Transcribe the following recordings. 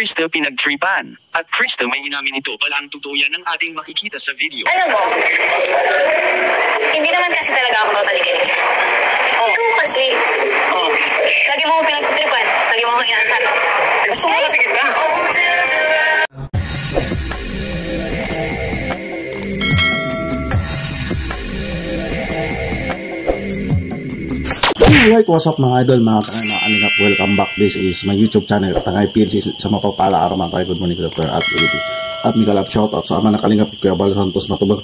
Krista pinagtripan. At Krista may inamin ito pala ang totoo yan ng ating makikita sa video. Alam mo, hindi naman kasi talaga ako totally kidding. Ikaw kasi. Lagi mo ako pinagtitripan. Lagi mo akong inaasar. Gusto mo kasi kita. Alright, what's up mga idol, mga kalingap, welcome back. This is my YouTube channel, Tangay PLC. Sa mapapala araw mga tayo, good morning, good afternoon, at Miguel up, shout out sa ama na kalingap, Kuya Bal Santos Matubag.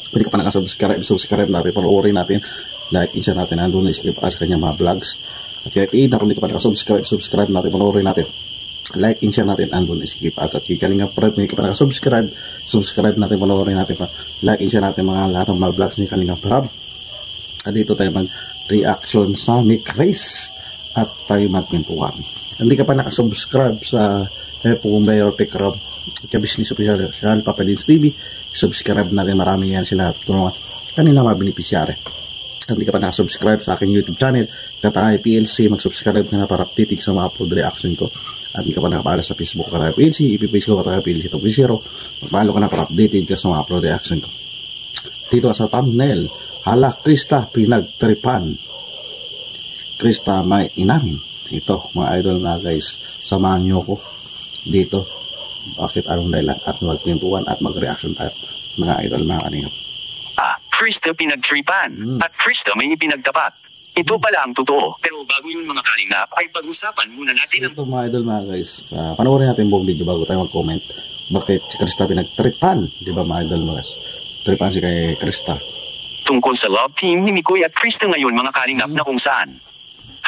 Pwede ka pa nakasubscribe natin, panoorin natin, like, share natin, andun na iskip sa kanyang mga vlogs. At kaya kung hindi ka pa nakasubscribe natin, panoorin natin, like, share natin, andun na iskip at kalingap, hindi ka pa nakasubscribe natin, panoorin natin, like, share natin mga lahat ng mga vlogs ni Kalingap Rab. At dito tayo reaction sa Nick Race at tayo magpintuan. Hindi ka pa nakasubscribe sa Pumayor Tech Rob ka-business official Papalins TV, subscribe na rin, marami yan sila tulungan kanila mga beneficiary. Hindi ka pa nakasubscribe sa aking YouTube channel Katangay PLC, mag-subscribe na para updating sa mga upload reaction ko. At hindi ka pa nakapala sa Facebook Katangay PLC, ipipage ko Katangay PLC 2.0, magpalo ka na para updating ka sa mga upload reaction ko. Dito sa thumbnail, hala, Krista pinagtripan. Krista may inamin. Ito mga idol na guys, samahan nyo ko dito. Bakit anong dahilan? At magpintuan at mag-reaction tayo mga idol na kanina. Krista pinagtripan. At Krista may ipinagtapat. Ito pala ang totoo. Pero bago yun mga kalingap, ay pag-usapan muna natin ang... Ito mga idol mga guys, panoorin natin buong video bago tayo mag-comment. Bakit si Krista pinagtripan? Di ba mga idol mga guys? Tripan si kay Krista. Tungkol sa love team ni Mikoy at Krista ngayon mga kalingap na kung saan.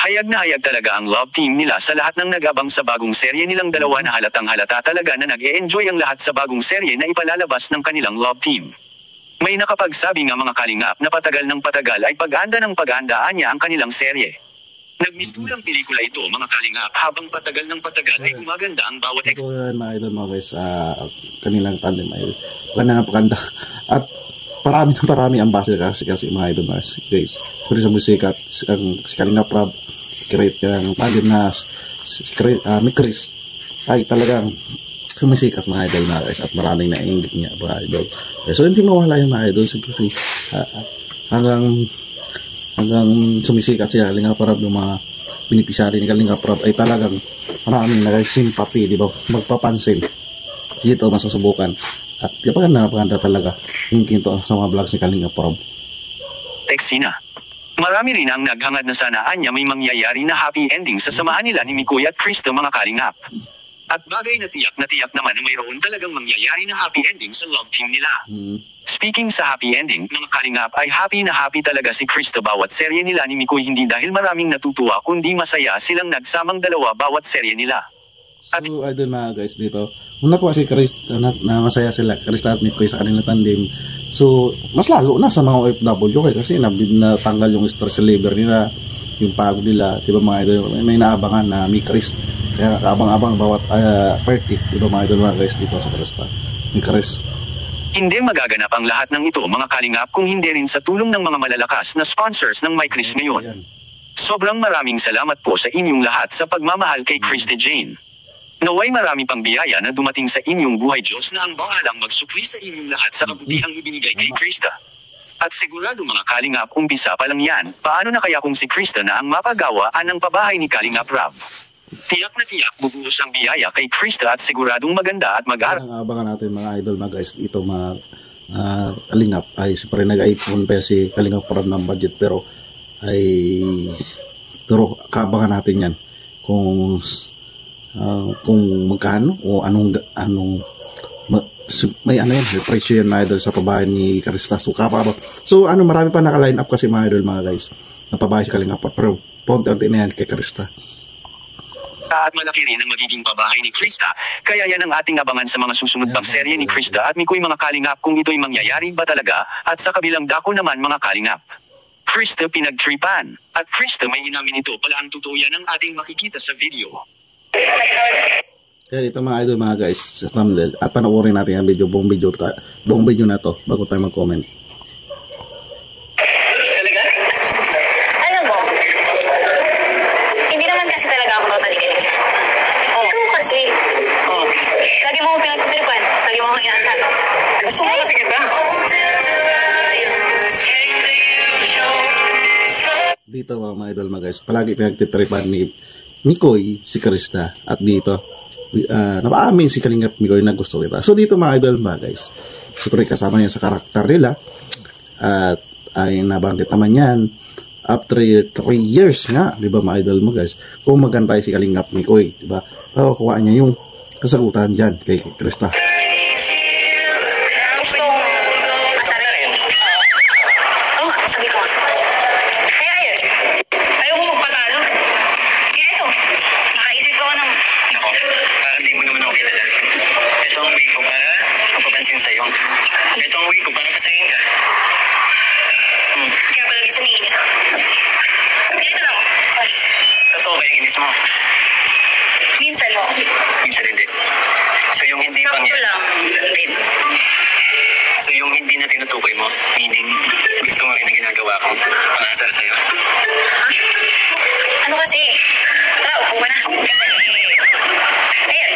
Hayag na hayag talaga ang love team nila sa lahat ng nag-abang sa bagong serye nilang dalawa na halatang halata talaga na nag-e-enjoy ang lahat sa bagong serye na ipalalabas ng kanilang love team. May nakapagsabi nga mga kalingap na patagal ng patagal ay pag-anda ng pag-andaan niya ang kanilang serye. Nagmistulang pelikula ito mga kalingap habang patagal ng patagal ay gumaganda ang bawat Ito mga idol mga guys, kanilang tandem ay paganda at parami ang base kasi mga idol mga guys. Pero sa musika at si Kalingap Rab, create ng tandem na may Chris ay talagang sumisikat mga idol mga guys at maraming nainggit niya mga idol. So hindi mawala yung mga idol siyempre hanggang sumisikat siya Kalingap Rab, yung mga beneficiary ni Kalingap Rab ay talagang maraming nag-sympathy, di ba? Magpapansin dito masusubukan. At napaganda talaga yung kinto sa mga vlogs ni Kalingap Rab. Texina. Marami rin ang naghangad na sana anya may mangyayari na happy ending sa samahan nila ni Mikoy at Krista mga kalingap. At bagay na tiyak naman na mayroon talagang mangyayari na happy ending sa love team nila. Speaking sa happy ending, mga kalingap ay happy na happy talaga si Krista bawat serye nila ni Mikoy, hindi dahil maraming natutuwa kundi masaya silang nagsamang dalawa bawat serye nila. At so idol mga guys dito, muna po si Krista na masaya sila, Krista at Mikoy sa kanilang tandem. So mas lalo na sa mga OFW kasi natanggal yung stress level nila, yung pagod nila, di ba mga idol, may naabangan na may Chris, kaya abang-abang bawat party, di ba mga idol mga guys dito sa Krista, may Chris. Hindi magaganap ang lahat ng ito mga kalingap kung hindi rin sa tulong ng mga malalakas na sponsors ng My Chris ngayon. Sobrang maraming salamat po sa inyong lahat sa pagmamahal kay Krista Jane. Naway marami pang biyaya na dumating sa inyong buhay, Diyos na ang bahalang magsupli sa inyong lahat sa kabutihang ibinigay kay Krista. At sigurado mga kalingap, umpisa pa lang yan, paano na kaya kung si Krista na ang mapagawaan ng pabahay ni Kalingap Rab? Tiyak na tiyak bubuhos ang biyaya kay Krista at siguradong maganda at mag-aral. Ang abangan natin mga idol mga guys, ito mga kalingap ay siyempre nag-iPhone pa si Kalingap Rab ng budget pero kaabangan natin yan kung magkano o anong may ano yan, may presyo yan mga idol sa pabahay ni Krista. So marami pa naka-line up kasi mga idol mga guys na pabahay si Kalingap pero punti-unti na yan kay Krista. At malaki rin ang magiging pabahay ni Krista, kaya yan ang ating abangan sa mga susunod pang serye ni Krista at Mikoy mga kalingap kung ito'y mangyayari ba talaga. At sa kabilang dako naman mga kalingap, Krista pinagtripan. At Krista may inamin ito pala ang totoo yan ng ating makikita sa video. Kaya dito mga idol mga guys sa thumbnail at panoorin natin ang video, buong video na to bago tayo mag-comment. Talaga? Alam mo, hindi naman kasi talaga ako totally kidding. Ikaw kasi. dito mga idol mga guys, palagi pinagtitripan ni Mikoy si Krista. At dito, napaamin si Kalingap Mikoy na gusto kita. So dito mga idol mga guys, siyempre kasama niya sa karakter nila. At ay nabanggit naman yan, after 3 years nga, di ba mga idol mga guys, kung magantay si Kalingap Mikoy, di ba? Pero kuha niya yung kasagutan dyan kay Krista. Gusto masarin. Oo nga, sabi ko nga. Kaya ayun. Ayaw mo magpatalo. Kaya ito, nakaisip ako ng... Nako, parang di mo naman ako kilala. Ito ang way ko para mapapansin sa'yo. Ito ang way ko para pasayin ka. Kaya pala minsan naiinis ako. Ganito lang. Tapos okay ang inis mo. Minsan mo. Minsan hindi. So yung hindi pang Sakto lang. Din. So yung hindi na tinutukoy mo, meaning gusto mo rin na ginagawa ko, pang-asar sa'yo. Ano kasi? Tara, upo ka na. Kasi... Ayan.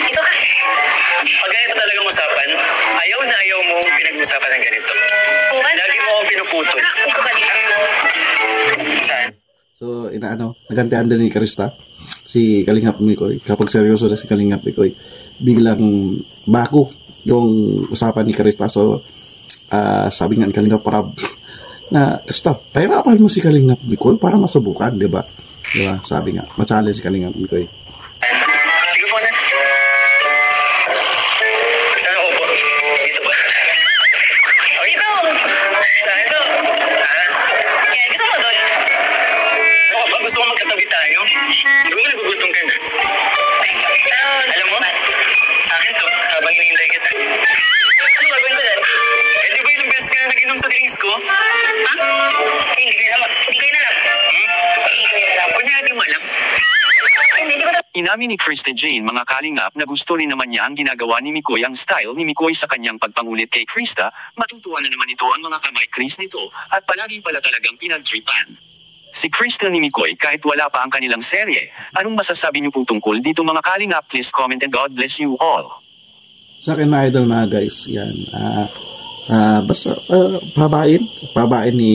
Ito ka. Pag ganito talagang usapan, ayaw na ayaw mo pinag-usapan ng ganito. Upo ka. Lagi mo akong pinuputol. Tara, upo ka dito. Saan? So, nagantian din ni Krista si Kalingap Mikoy. Kapag seryoso na si Kalingap Mikoy, biglang bago yung usapan ni Krista. So, sabi nga ni Kalingap Parab na, Krista, pahirapan mo si Kalingap Mikoy para masubukan, di ba? Di ba? Sabi nga, ma-challenge si Kalingap Mikoy. Sige po na. Saan ako po? Dito ba? Dito. Saan? Dito. Yan, gusto mo doon? Ako ba? Gusto ko magkatabi tayo. Di ba nagugutom ka na? Alam mo, sa akin to, habang hinihintay kita. Ano gagawin ko doon? Eh di ba ilang beses ka na nag-inom sa drinks ko? Ha? Hindi ko alam. Hindi ko alam. Hindi ko alam. Kunyari mo alam. Hindi ko alam. Inamin ni Krista Jane mga kalingap na gusto rin naman niya ang ginagawa ni Mikoy ang style ni Mikoy sa kanyang pagpangulit kay Krista, matutuwa na naman ito ang mga kamay Chris nito at palagi pala talagang pinagtripan. Si Krista ni Mikoy kahit wala pa ang kanilang serye, anong masasabi niyo po tungkol dito mga kalingap? Please comment and God bless you all. Sa akin mga idol mga guys, yan. Basta pabain ni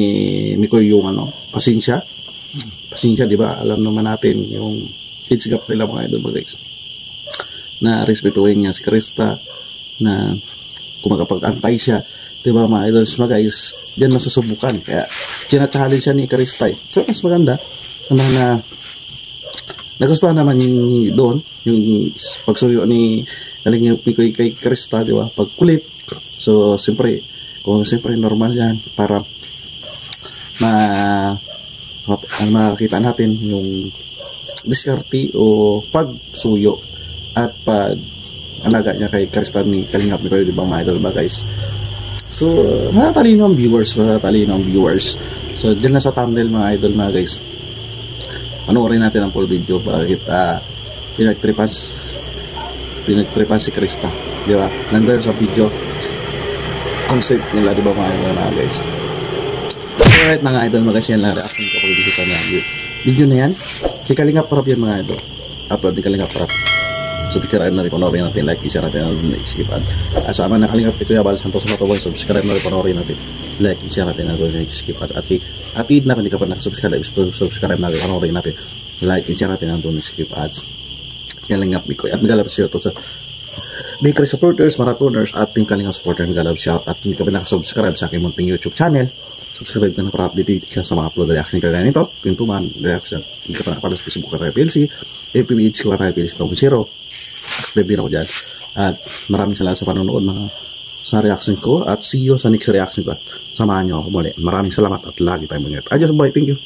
Mikoy yung pasensya. Pasensya, di ba? Alam naman natin yung age gap nila mga idol mga guys. Na respetuhin niya si Krista, na kung makapag-antay siya, di ba mga idols mga guys, diyan masusubukan. Kaya challenge siya ni Krista. So mas maganda naman na nagustuhan naman doon yung pagsuyo ni Kalingap Mikoy kay Krista, di ba? Pagkulit. So siyempre normal yan para makakita natin yung diskarte o pagsuyo at pag-alaga niya kay Krista ni Kalingap Mikoy, di ba mga idol ba guys? So, matatalino ang viewers. So, dyan na sa thumbnail mga idol mga guys. Panoorin natin ang full video bakit pinagtripan si Krista, di ba? Nandun sa video concept nila, di ba mga idol mga guys? Alright mga idol mga guys, yan lang reaction ko pag bisita na video na yan. Kay Kalingap Parab yan mga idol. Upload ni Kalingap Parab. Subscribe natin, panoorin natin, like, i-share natin ang skip ad. Asama na Kalingap ni Kuya Bal Santos Matubang, subscribe natin, panoorin natin, like, i-share natin ang skip ad. At atid na kung hindi ka pa nakasubscribe, subscribe natin, panoorin natin, like, i-share natin ang skip ads. Kalingap Mikoy. At magalap shout out sa Bakery supporters, marathoners, at Team Kalingap supporter, magalap shout out. At hindi ka pa nakasubscribe sa aking munting YouTube channel, subscribe ka na para update ka sa mga upload reaction ka ganito, pintuman, reaction, hindi ka pa nakapalas Facebook ka tayo PLC, APBH ko ka tayo PLC 2.0, active din ako dyan. At maraming salamat sa panonood sa reaction ko, at see you sa next reaction ko, at samahan nyo ako muli. Maraming salamat at lagi tayong mag-ingat. Adios, bye, thank you.